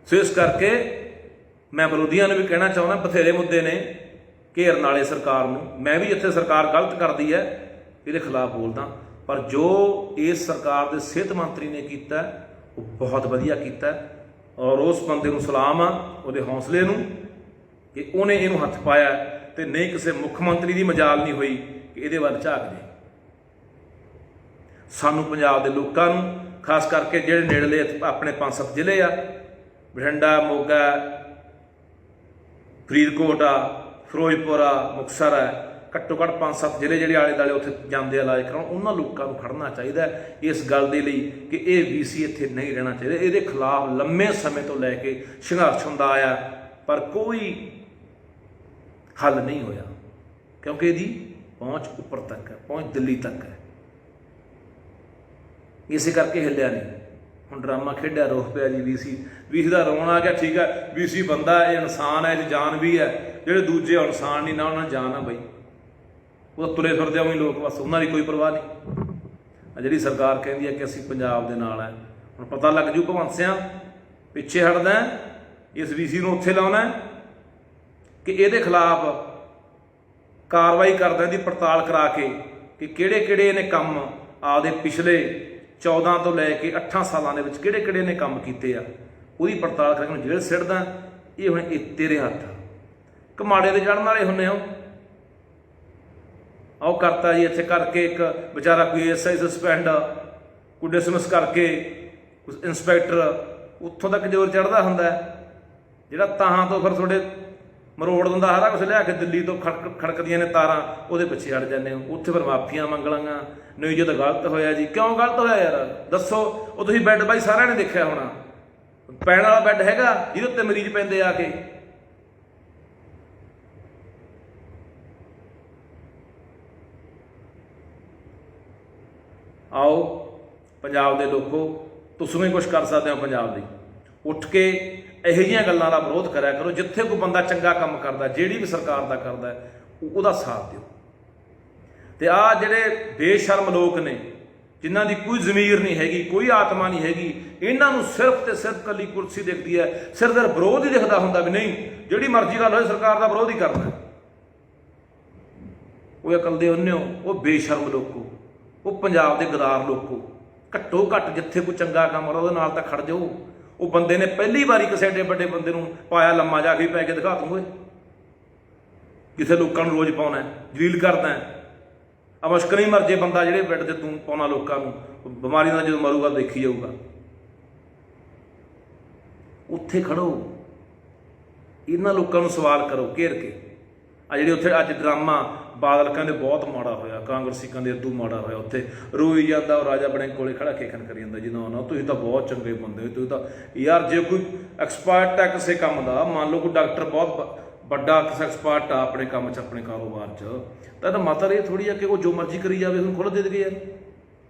ਸੋ ਇਸ ਕਰਕੇ ਮੈਂ ਵਿਰੋਧੀਆਂ ਨੂੰ ਵੀ ਕਹਿਣਾ ਚਾਹੁੰਦਾ, ਬਥੇਰੇ ਮੁੱਦੇ ਨੇ ਘੇਰਨ ਵਾਲੇ ਸਰਕਾਰ ਨੂੰ। ਮੈਂ ਵੀ ਜਿੱਥੇ ਸਰਕਾਰ ਗਲਤ ਕਰਦੀ ਹੈ ਇਹਦੇ ਖਿਲਾਫ ਬੋਲਦਾ, ਪਰ ਜੋ ਇਸ ਸਰਕਾਰ ਦੇ ਸਿਹਤ ਮੰਤਰੀ ਨੇ ਕੀਤਾ ਉਹ ਬਹੁਤ ਵਧੀਆ ਕੀਤਾ, ਔਰ ਉਸ ਬੰਦੇ ਨੂੰ ਸਲਾਮ ਆ, ਉਹਦੇ ਹੌਸਲੇ ਨੂੰ, ਕਿ ਉਹਨੇ ਇਹਨੂੰ ਹੱਥ ਪਾਇਆ ਤੇ ਨਹੀਂ ਕਿਸੇ ਮੁੱਖ ਮੰਤਰੀ ਦੀ ਮਜਾਲ ਨਹੀਂ ਹੋਈ ਕਿ ਇਹਦੇ ਵੱਲ ਝਾਕ ਜੇ। ਸਾਨੂੰ ਪੰਜਾਬ ਦੇ ਲੋਕਾਂ ਨੂੰ, ਖਾਸ ਕਰਕੇ ਜਿਹੜੇ ਨੇੜਲੇ ਆਪਣੇ 5-7 ਜ਼ਿਲ੍ਹੇ ਆ, ਬਠਿੰਡਾ, ਮੋਗਾ, ਫਰੀਦਕੋਟ ਆ, ਫਿਰੋਜ਼ਪੁਰ ਆ, ਮੁਕਤਸਰ ਆ, ਘੱਟੋ ਘੱਟ 5-7 ਜ਼ਿਲ੍ਹੇ ਜਿਹੜੇ ਆਲੇ ਦੁਆਲੇ ਉੱਥੇ ਜਾਂਦੇ ਆ ਇਲਾਜ ਕਰਾਉਣ, ਉਹਨਾਂ ਲੋਕਾਂ ਨੂੰ ਖੜਨਾ ਚਾਹੀਦਾ ਇਸ ਗੱਲ ਦੇ ਲਈ ਕਿ ਇਹ ਵੀਸੀ ਇੱਥੇ ਨਹੀਂ ਰਹਿਣਾ ਚਾਹੀਦਾ। ਇਹਦੇ ਖਿਲਾਫ ਲੰਮੇ ਸਮੇਂ ਤੋਂ ਲੈ ਕੇ ਸੰਘਰਸ਼ ਹੁੰਦਾ ਆਇਆ, ਪਰ ਕੋਈ ਹੱਲ ਨਹੀਂ ਹੋਇਆ ਕਿਉਂਕਿ ਇਹਦੀ ਪਹੁੰਚ ਉੱਪਰ ਤੱਕ ਹੈ, ਪਹੁੰਚ ਦਿੱਲੀ ਤੱਕ ਹੈ, ਇਸੇ ਕਰਕੇ ਹਿੱਲਿਆ ਨਹੀਂ। ਹੁਣ ਡਰਾਮਾ ਖੇਡਿਆ, ਰੋਹ ਪਿਆ ਜੀ ਵੀਸੀ ਦਾ ਰੋਣ ਆ ਗਿਆ। ਠੀਕ ਹੈ, ਵੀਸੀ ਬੰਦਾ ਹੈ, ਇਨਸਾਨ ਹੈ, ਇਹ ਜਾਨ ਵੀ ਹੈ। ਜਿਹੜੇ ਦੂਜੇ ਇਨਸਾਨ ਨਹੀਂ ਨਾ, ਉਹਨਾਂ ਜਾਨ ਆ ਬਈ, ਉਹ ਤਾਂ ਤੁਰੇ ਫਿਰਦੇ ਉਹੀ ਲੋਕ, ਬਸ ਉਹਨਾਂ ਦੀ ਕੋਈ ਪਰਵਾਹ ਨਹੀਂ। ਆ ਜਿਹੜੀ ਸਰਕਾਰ ਕਹਿੰਦੀ ਹੈ ਕਿ ਅਸੀਂ ਪੰਜਾਬ ਦੇ ਨਾਲ ਹੈ, ਹੁਣ ਪਤਾ ਲੱਗ ਜੂ ਭਗਵੰਤ ਸਿੰਘ ਪਿੱਛੇ ਹਟਦਾ, ਇਸ ਵੀਸੀ ਨੂੰ ਉੱਥੇ ਲਾਉਣਾ ਕਿ ਇਹਦੇ ਖਿਲਾਫ ਕਾਰਵਾਈ ਕਰਦਾ, ਇਹਦੀ ਪੜਤਾਲ ਕਰਾ ਕੇ ਕਿ ਕਿਹੜੇ ਕਿਹੜੇ ਇਹਨੇ ਕੰਮ ਆਪਦੇ ਪਿਛਲੇ 14 ਤੋਂ ਲੈ ਕੇ 8 ਸਾਲਾਂ ਦੇ ਵਿੱਚ ਕਿਹੜੇ ਕਿਹੜੇ ਨੇ ਕੰਮ ਕੀਤੇ ਆ, ਉਹਦੀ ਪੜਤਾਲ ਕਰਕੇ ਜੇਲ੍ਹ ਸਿੱਟਦਾ। ਇਹ ਹੁਣ ਇਹ ਤੇਰੇ ਹੱਥ ਕਮਾੜੇ ਦੇ ਚੜ੍ਹਨ ਵਾਲੇ ਹੁੰਦੇ ਹੋ। ਆਓ ਕਰਤਾ ਜੀ ਇੱਥੇ ਕਰਕੇ, ਇੱਕ ਵਿਚਾਰਾ ਕੋਈ SI ਸਸਪੈਂਡ, ਕੋਈ ਡਿਸਮਿਸ ਕਰਕੇ, ਇੰਸਪੈਕਟਰ, ਉੱਥੋਂ ਤੱਕ ਜ਼ੋਰ ਚੜ੍ਹਦਾ ਹੁੰਦਾ ਜਿਹੜਾ ਤਾਹਾਂ ਤੋਂ ਫਿਰ ਤੁਹਾਡੇ ਮਰੋੜ ਦਿੰਦਾ, ਸਾਰਾ ਕੁਛ ਲਿਆ ਕੇ ਦਿੱਲੀ ਤੋਂ ਖੜਕਦੀਆਂ ਨੇ ਤਾਰਾਂ, ਉਹਦੇ ਪਿੱਛੇ ਹਟ ਜਾਂਦੇ ਹੋ। ਉੱਥੇ ਫਿਰ ਮਾਫੀਆਂ ਮੰਗ ਲਾਂਗਾ, ਨਹੀਂ ਜੇ ਤਾਂ ਗਲਤ ਹੋਇਆ ਜੀ। ਕਿਉਂ ਗਲਤ ਹੋਇਆ ਯਾਰ ਦੱਸੋ? ਉਹ ਤੁਸੀਂ ਬੈੱਡ ਬਾਈ ਸਾਰਿਆਂ ਨੇ ਦੇਖਿਆ ਹੋਣਾ, ਪੈਣ ਵਾਲਾ ਬੈੱਡ ਹੈਗਾ ਜਿਹਦੇ ਉੱਤੇ ਮਰੀਜ਼ ਪੈਂਦੇ ਆ ਕੇ। ਆਓ ਪੰਜਾਬ ਦੇ ਲੋਕੋ, ਤੁਸੀਂ ਵੀ ਕੁਛ ਕਰ ਸਕਦੇ ਹੋ ਪੰਜਾਬ ਲਈ। ਉੱਠ ਕੇ ਇਹੋ ਜਿਹੀਆਂ ਗੱਲਾਂ ਦਾ ਵਿਰੋਧ ਕਰਿਆ ਕਰੋ। ਜਿੱਥੇ ਕੋਈ ਬੰਦਾ ਚੰਗਾ ਕੰਮ ਕਰਦਾ, ਜਿਹੜੀ ਵੀ ਸਰਕਾਰ ਦਾ ਕਰਦਾ, ਉਹਦਾ ਸਾਥ ਦਿਓ। ਤੇ ਆਹ ਜਿਹੜੇ ਬੇਸ਼ਰਮ ਲੋਕ ਨੇ, ਜਿਨ੍ਹਾਂ ਦੀ ਕੋਈ ਜ਼ਮੀਰ ਨਹੀਂ ਹੈਗੀ, ਕੋਈ ਆਤਮਾ ਨਹੀਂ ਹੈਗੀ, ਇਹਨਾਂ ਨੂੰ ਸਿਰਫ ਤੇ ਸਿਰਫ ਕੱਲੀ ਕੁਰਸੀ ਦਿਖਦੀ ਹੈ, ਸਿਰਫ ਵਿਰੋਧ ਹੀ ਦਿਖਦਾ ਹੁੰਦਾ ਵੀ ਨਹੀਂ ਜਿਹੜੀ ਮਰਜ਼ੀ ਗੱਲ ਹੋਏ ਸਰਕਾਰ ਦਾ ਵਿਰੋਧ ਹੀ ਕਰਨਾ। ਉਹ ਅਕਲ ਦੇ ਉਹਨੇ, ਉਹ ਬੇਸ਼ਰਮ ਲੋਕੋ, ਉਹ ਪੰਜਾਬ ਦੇ ਗਦਾਰ ਲੋਕੋ, ਘੱਟੋ ਘੱਟ ਜਿੱਥੇ ਕੋਈ ਚੰਗਾ ਕੰਮ ਹੋ ਰਿਹਾ ਉਹਦੇ ਨਾਲ ਤਾਂ ਖੜ ਜਾਓ। ਉਹ ਬੰਦੇ ਨੇ ਪਹਿਲੀ ਵਾਰੀ ਕਿਸੇ ਏਡੇ ਵੱਡੇ ਬੰਦੇ ਨੂੰ ਪਾਇਆ ਲੰਮਾ ਜਾ ਕੇ ਪੈ ਕੇ ਦਿਖਾ ਦੂੰਗੇ, ਜਿੱਥੇ ਲੋਕਾਂ ਨੂੰ ਰੋਜ਼ ਪਾਉਣਾ, ਜਲੀਲ ਕਰਦਾ। ਆ ਮੁਸ਼ਕਿਲ ਹੀ ਮਰ ਜੇ ਬੰਦਾ ਜਿਹੜੇ ਬੈੱਡ ਤੇ ਤੂੰ ਪਾਉਣਾ ਲੋਕਾਂ ਨੂੰ, ਬਿਮਾਰੀ ਨਾਲ ਜਦੋਂ ਮਰੂਗਾ ਦੇਖੀ ਜਾਊਗਾ। ਉੱਥੇ ਖੜੋ, ਇਹਨਾਂ ਲੋਕਾਂ ਨੂੰ ਸਵਾਲ ਕਰੋ ਘੇਰ ਕੇ। ਆ ਜਿਹੜੇ ਉੱਥੇ ਅੱਜ ਡਰਾਮਾ ਬਾਦਲ ਕਹਿੰਦੇ ਬਹੁਤ ਮਾੜਾ ਹੋਇਆ, ਕਾਂਗਰਸੀ ਕਹਿੰਦੇ ਅੱਧੂ ਮਾੜਾ ਹੋਇਆ, ਉੱਥੇ ਰੋਈ ਜਾਂਦਾ ਉਹ ਰਾਜਾ ਬਣੇ ਕੋਲੇ ਖੜਾ ਖੇਖਣ ਕਰੀ ਜਾਂਦਾ ਜੀ, ਨਾ ਤੁਸੀਂ ਤਾਂ ਬਹੁਤ ਚੰਗੇ ਬੰਦੇ ਹੋ, ਤੁਸੀਂ ਤਾਂ ਯਾਰ ਜੇ ਕੋਈ ਐਕਸਪਰਟ ਹੈ ਕਿਸੇ ਕੰਮ ਦਾ, ਮੰਨ ਲਓ ਕੋਈ ਡਾਕਟਰ ਬਹੁਤ ਵੱਡਾ ਕਿਸੇ ਐਕਸਪਰਟ ਆ ਆਪਣੇ ਕੰਮ 'ਚ, ਆਪਣੇ ਕਾਰੋਬਾਰ 'ਚ, ਤਾਂ ਮਤਲਬ ਇਹ ਥੋੜ੍ਹੀ ਆ ਕਿ ਉਹ ਜੋ ਮਰਜ਼ੀ ਕਰੀ ਜਾਵੇ, ਉਹਨੂੰ ਖੁੱਲ੍ਹ ਦੇ ਦੇਗੇ ਯਾਰ।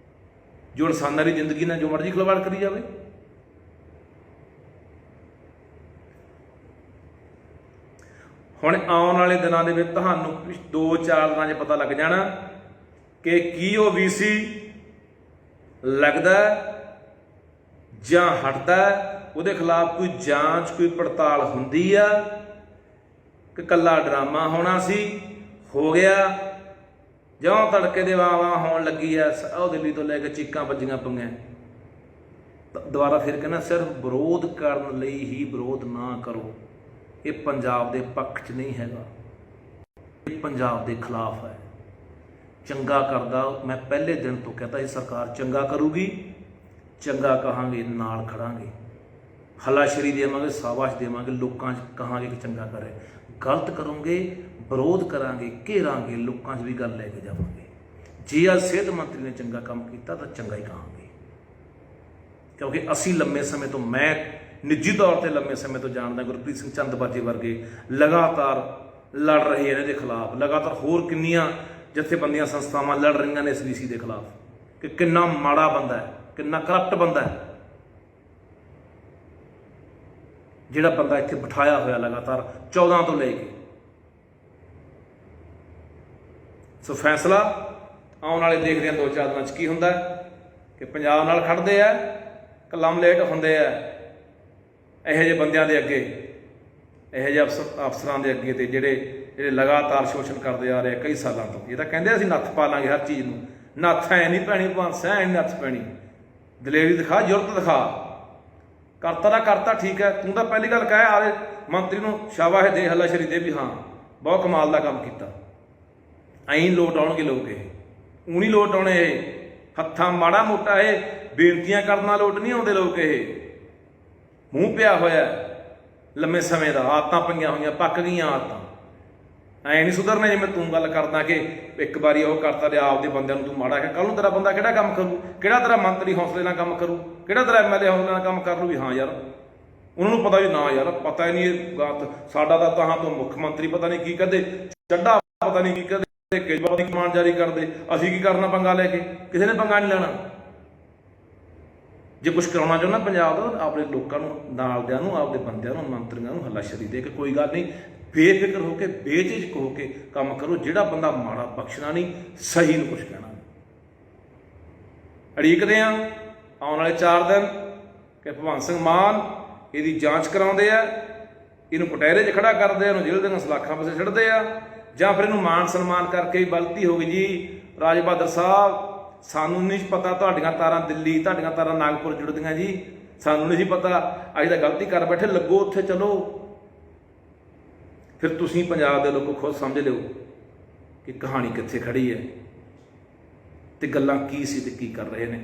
ਜੋ ਇਨਸਾਨਾਂ ਦੀ ਜ਼ਿੰਦਗੀ ਨਾਲ ਜੋ ਮਰਜ਼ੀ ਖਿਲਵਾੜ ਕਰੀ ਜਾਵੇ। ਹੁਣ ਆਉਣ ਵਾਲੇ ਦਿਨਾਂ ਦੇ ਵਿੱਚ ਤੁਹਾਨੂੰ 2-4 ਦਿਨਾਂ 'ਚ ਪਤਾ ਲੱਗ ਜਾਣਾ ਕਿ ਕੀ ਉਹ ਵੀਸੀ ਲੱਗਦਾ ਜਾਂ ਹਟਦਾ, ਉਹਦੇ ਖਿਲਾਫ ਕੋਈ ਜਾਂਚ, ਕੋਈ ਪੜਤਾਲ ਹੁੰਦੀ ਆ ਕਿ ਕੱਲਾ ਡਰਾਮਾ ਹੋਣਾ ਸੀ, ਹੋ ਗਿਆ, ਜਿਉਂ ਤੜਕੇ ਦੇ ਵਾਹ ਹੋਣ ਲੱਗੀ ਆ, ਉਹ ਦਿੱਲੀ ਤੋਂ ਲੈ ਕੇ ਚੀਕਾਂ ਵੱਜੀਆਂ ਪਈਆਂ। ਦੁਬਾਰਾ ਫਿਰ ਕਹਿੰਦਾ, ਸਿਰਫ ਵਿਰੋਧ ਕਰਨ ਲਈ ਹੀ ਵਿਰੋਧ ਨਾ ਕਰੋ। ਇਹ ਪੰਜਾਬ ਦੇ ਪੱਖ 'ਚ ਨਹੀਂ ਹੈਗਾ, ਇਹ ਪੰਜਾਬ ਦੇ ਖਿਲਾਫ ਹੈ। ਚੰਗਾ ਕਰਦਾ, ਮੈਂ ਪਹਿਲੇ ਦਿਨ ਤੋਂ ਕਹਿੰਦਾ ਇਹ ਸਰਕਾਰ ਚੰਗਾ ਕਰੂਗੀ, ਚੰਗਾ ਕਹਾਂਗੇ, ਨਾਲ ਖੜਾਂਗੇ, ਹੱਲਾਸ਼ੇਰੀ ਦੇਵਾਂਗੇ, ਸ਼ਾਬਾਸ਼ ਦੇਵਾਂਗੇ, ਲੋਕਾਂ 'ਚ ਕਹਾਂਗੇ ਕਿ ਚੰਗਾ ਕਰੇ। ਗਲਤ ਕਰੋਗੇ, ਵਿਰੋਧ ਕਰਾਂਗੇ, ਘੇਰਾਂਗੇ, ਲੋਕਾਂ 'ਚ ਵੀ ਗੱਲ ਲੈ ਕੇ ਜਾਵਾਂਗੇ। ਜੇ ਅੱਜ ਸਿਹਤ ਮੰਤਰੀ ਨੇ ਚੰਗਾ ਕੰਮ ਕੀਤਾ ਤਾਂ ਚੰਗਾ ਹੀ ਕਹਾਂਗੇ, ਕਿਉਂਕਿ ਅਸੀਂ ਲੰਮੇ ਸਮੇਂ ਤੋਂ, ਮੈਂ ਨਿੱਜੀ ਤੌਰ ਤੇ ਲੰਮੇ ਸਮੇਂ ਤੋਂ ਜਾਣਦਾ, ਗੁਰਪ੍ਰੀਤ ਸਿੰਘ ਚੰਦਬਾਜੇ ਵਰਗੇ ਲਗਾਤਾਰ ਲੜ ਰਹੇ ਨੇ ਇਹਦੇ ਖਿਲਾਫ। ਲਗਾਤਾਰ ਹੋਰ ਕਿੰਨੀਆਂ ਜਥੇਬੰਦੀਆਂ, ਸੰਸਥਾਵਾਂ ਲੜ ਰਹੀਆਂ ਨੇ ਇਸ ਵੀਸੀ ਦੇ ਖਿਲਾਫ ਕਿ ਕਿੰਨਾ ਮਾੜਾ ਬੰਦਾ ਹੈ, ਕਿੰਨਾ ਕਰਪਟ ਬੰਦਾ ਹੈ, ਜਿਹੜਾ ਬੰਦਾ ਇੱਥੇ ਬਿਠਾਇਆ ਹੋਇਆ ਲਗਾਤਾਰ 14 ਤੋਂ ਲੈ ਕੇ। ਸੋ ਫੈਸਲਾ ਆਉਣ ਵਾਲੇ ਦੇਖਦੇ ਹਾਂ 2-4 ਦਿਨਾਂ 'ਚ ਕੀ ਹੁੰਦਾ ਕਿ ਪੰਜਾਬ ਨਾਲ ਖੜਦੇ ਆ ਕਿ ਲੰਮਲੇਟ ਹੁੰਦੇ ਆ ਇਹੋ ਜਿਹੇ ਬੰਦਿਆਂ ਦੇ ਅੱਗੇ, ਇਹੋ ਜਿਹੇ ਅਫਸਰਾਂ ਦੇ ਅੱਗੇ, ਤੇ ਜਿਹੜੇ ਲਗਾਤਾਰ ਸ਼ੋਸ਼ਣ ਕਰਦੇ ਆ ਰਹੇ ਕਈ ਸਾਲਾਂ ਤੋਂ। ਇਹ ਤਾਂ ਕਹਿੰਦੇ ਅਸੀਂ ਨੱਥ ਪਾ ਲਾਂਗੇ ਹਰ ਚੀਜ਼ ਨੂੰ, ਨੱਥ ਐ ਨਹੀਂ ਪੈਣੀ ਭਾਂਸ, ਐ ਨਹੀਂ ਨੱਥ ਪੈਣੀ। ਦਲੇਰੀ ਦਿਖਾ, ਜ਼ੁਰਤ ਦਿਖਾ, ਕਰਤਾ ਦਾ ਕਰਤਾ, ਠੀਕ ਹੈ। ਤੂੰ ਤਾਂ ਪਹਿਲੀ ਗੱਲ ਕਹਿ ਆਵੇ ਮੰਤਰੀ ਨੂੰ ਸ਼ਾਬਾਸ਼ ਦੇ, ਹੱਲਾਸ਼ੇਰੀ ਦੇ ਵੀ ਹਾਂ ਬਹੁਤ ਕਮਾਲ ਦਾ ਕੰਮ ਕੀਤਾ। ਐਂ ਲੋਟ ਆਉਣਗੇ ਲੋਕ, ਇਹ ਊਂ ਨਹੀਂ ਲੋਟ ਆਉਣੇ। ਇਹ ਹੱਥਾਂ ਮਾੜਾ ਮੋਟਾ ਇਹ ਬੇਨਤੀਆਂ ਕਰਨ ਨਾਲ ਲੋਟ ਨਹੀਂ ਆਉਂਦੇ ਲੋਕ। ਇਹ ਮੂੰਹ ਪਿਆ ਹੋਇਆ ਲੰਮੇ ਸਮੇਂ ਦਾ, ਆਦਤਾਂ ਪਈਆਂ ਹੋਈਆਂ, ਪੱਕ ਗਈਆਂ ਆਦਤਾਂ। ਐ ਨਹੀਂ ਸੁਧਰਨਾ ਜਿਵੇਂ ਤੂੰ ਗੱਲ ਕਰਦਾ ਕਿ ਇੱਕ ਵਾਰੀ ਉਹ ਕਰਤਾ ਤੇ ਆਪਦੇ ਬੰਦਿਆਂ ਨੂੰ ਤੂੰ ਮਾੜਾ ਕਿ ਕੱਲ ਨੂੰ ਤੇਰਾ ਬੰਦਾ ਕਿਹੜਾ ਕੰਮ ਕਰੂ, ਕਿਹੜਾ ਤੇਰਾ ਮੰਤਰੀ ਹੌਸਲੇ ਨਾਲ ਕੰਮ ਕਰੂ, ਕਿਹੜਾ ਤੇਰਾ ਐਮਐਲਏ ਹੌਸਲੇ ਨਾਲ ਕੰਮ ਕਰ ਲੂ ਵੀ ਹਾਂ ਯਾਰ ਉਹਨਾਂ ਨੂੰ ਪਤਾ ਵੀ ਨਾ ਯਾਰ ਪਤਾ ਹੀ ਨਹੀਂ ਇਹ ਗੱਲ ਸਾਡਾ ਤਾਂ ਤੋਂ ਮੁੱਖ ਮੰਤਰੀ ਪਤਾ ਨਹੀਂ ਕੀ ਕਰਦੇ, ਚੱਡਾ ਪਤਾ ਨਹੀਂ ਕੀ ਕਰਦੇ, ਕੇਜਰੀਵਾਲ ਦੀ ਕਮਾਂਡ ਜਾਰੀ ਕਰਦੇ, ਅਸੀਂ ਕੀ ਕਰਨਾ ਪੰਗਾ ਲੈ ਕੇ, ਕਿਸੇ ਨੇ ਪੰਗਾ ਨਹੀਂ ਲੈਣਾ। ਜੇ ਕੁਛ ਕਰਾਉਣਾ ਚਾਹੁੰਦਾ ਪੰਜਾਬ ਦਾ ਆਪਣੇ ਲੋਕਾਂ ਨੂੰ ਨਾਲਦਿਆਂ ਨੂੰ ਆਪਦੇ ਬੰਦਿਆਂ ਨੂੰ ਮੰਤਰੀਆਂ ਨੂੰ ਹੱਲਾਸ਼ੇਰੀ ਦੇ ਕੇ ਕੋਈ ਗੱਲ ਨਹੀਂ ਬੇਫਿਕਰ ਹੋ ਕੇ ਬੇਝਿਜਕ ਹੋ ਕੇ ਕੰਮ ਕਰੋ। ਜਿਹੜਾ ਬੰਦਾ ਮਾੜਾ ਬਖਸ਼ਣਾ ਨਹੀਂ, ਸਹੀ ਨੂੰ ਕੁਛ ਕਹਿਣਾ ਨਹੀਂ। ਉਡੀਕਦੇ ਆ ਆਉਣ ਵਾਲੇ 4 ਦਿਨ ਕਿ ਭਗਵੰਤ ਸਿੰਘ ਮਾਨ ਇਹਦੀ ਜਾਂਚ ਕਰਾਉਂਦੇ ਆ, ਇਹਨੂੰ ਪਟਹਿਰੇ 'ਚ ਖੜਾ ਕਰਦੇ ਆ, ਇਹਨੂੰ ਜੇਲ੍ਹ ਦੀਆਂ ਸਲਾਖਾਂ ਪਾਸੇ ਛੱਡਦੇ ਆ, ਜਾਂ ਫਿਰ ਇਹਨੂੰ ਮਾਨ ਸਨਮਾਨ ਕਰਕੇ ਹੀ ਗਲਤੀ ਹੋ ਗਈ ਜੀ ਰਾਜ ਬਹਾਦਰ ਸਾਹਿਬ ਸਾਨੂੰ ਨਹੀਂ ਪਤਾ ਤੁਹਾਡੀਆਂ ਤਾਰਾਂ ਦਿੱਲੀ, ਤੁਹਾਡੀਆਂ ਤਾਰਾਂ ਨਾਗਪੁਰ ਜੁੜਦੀਆਂ ਜੀ, ਸਾਨੂੰ ਨਹੀਂ ਸੀ ਪਤਾ, ਅੱਜ ਤਾਂ ਗਲਤੀ ਕਰ ਬੈਠੇ, ਲੱਗੋ ਉੱਥੇ ਚਲੋ। ਫਿਰ ਤੁਸੀਂ ਪੰਜਾਬ ਦੇ ਲੋਕੋ ਖੁਦ ਸਮਝ ਲਿਓ ਕਿ ਕਹਾਣੀ ਕਿੱਥੇ ਖੜੀ ਹੈ ਤੇ ਗੱਲਾਂ ਕੀ ਸੀ ਤੇ ਕੀ ਕਰ ਰਹੇ ਨੇ।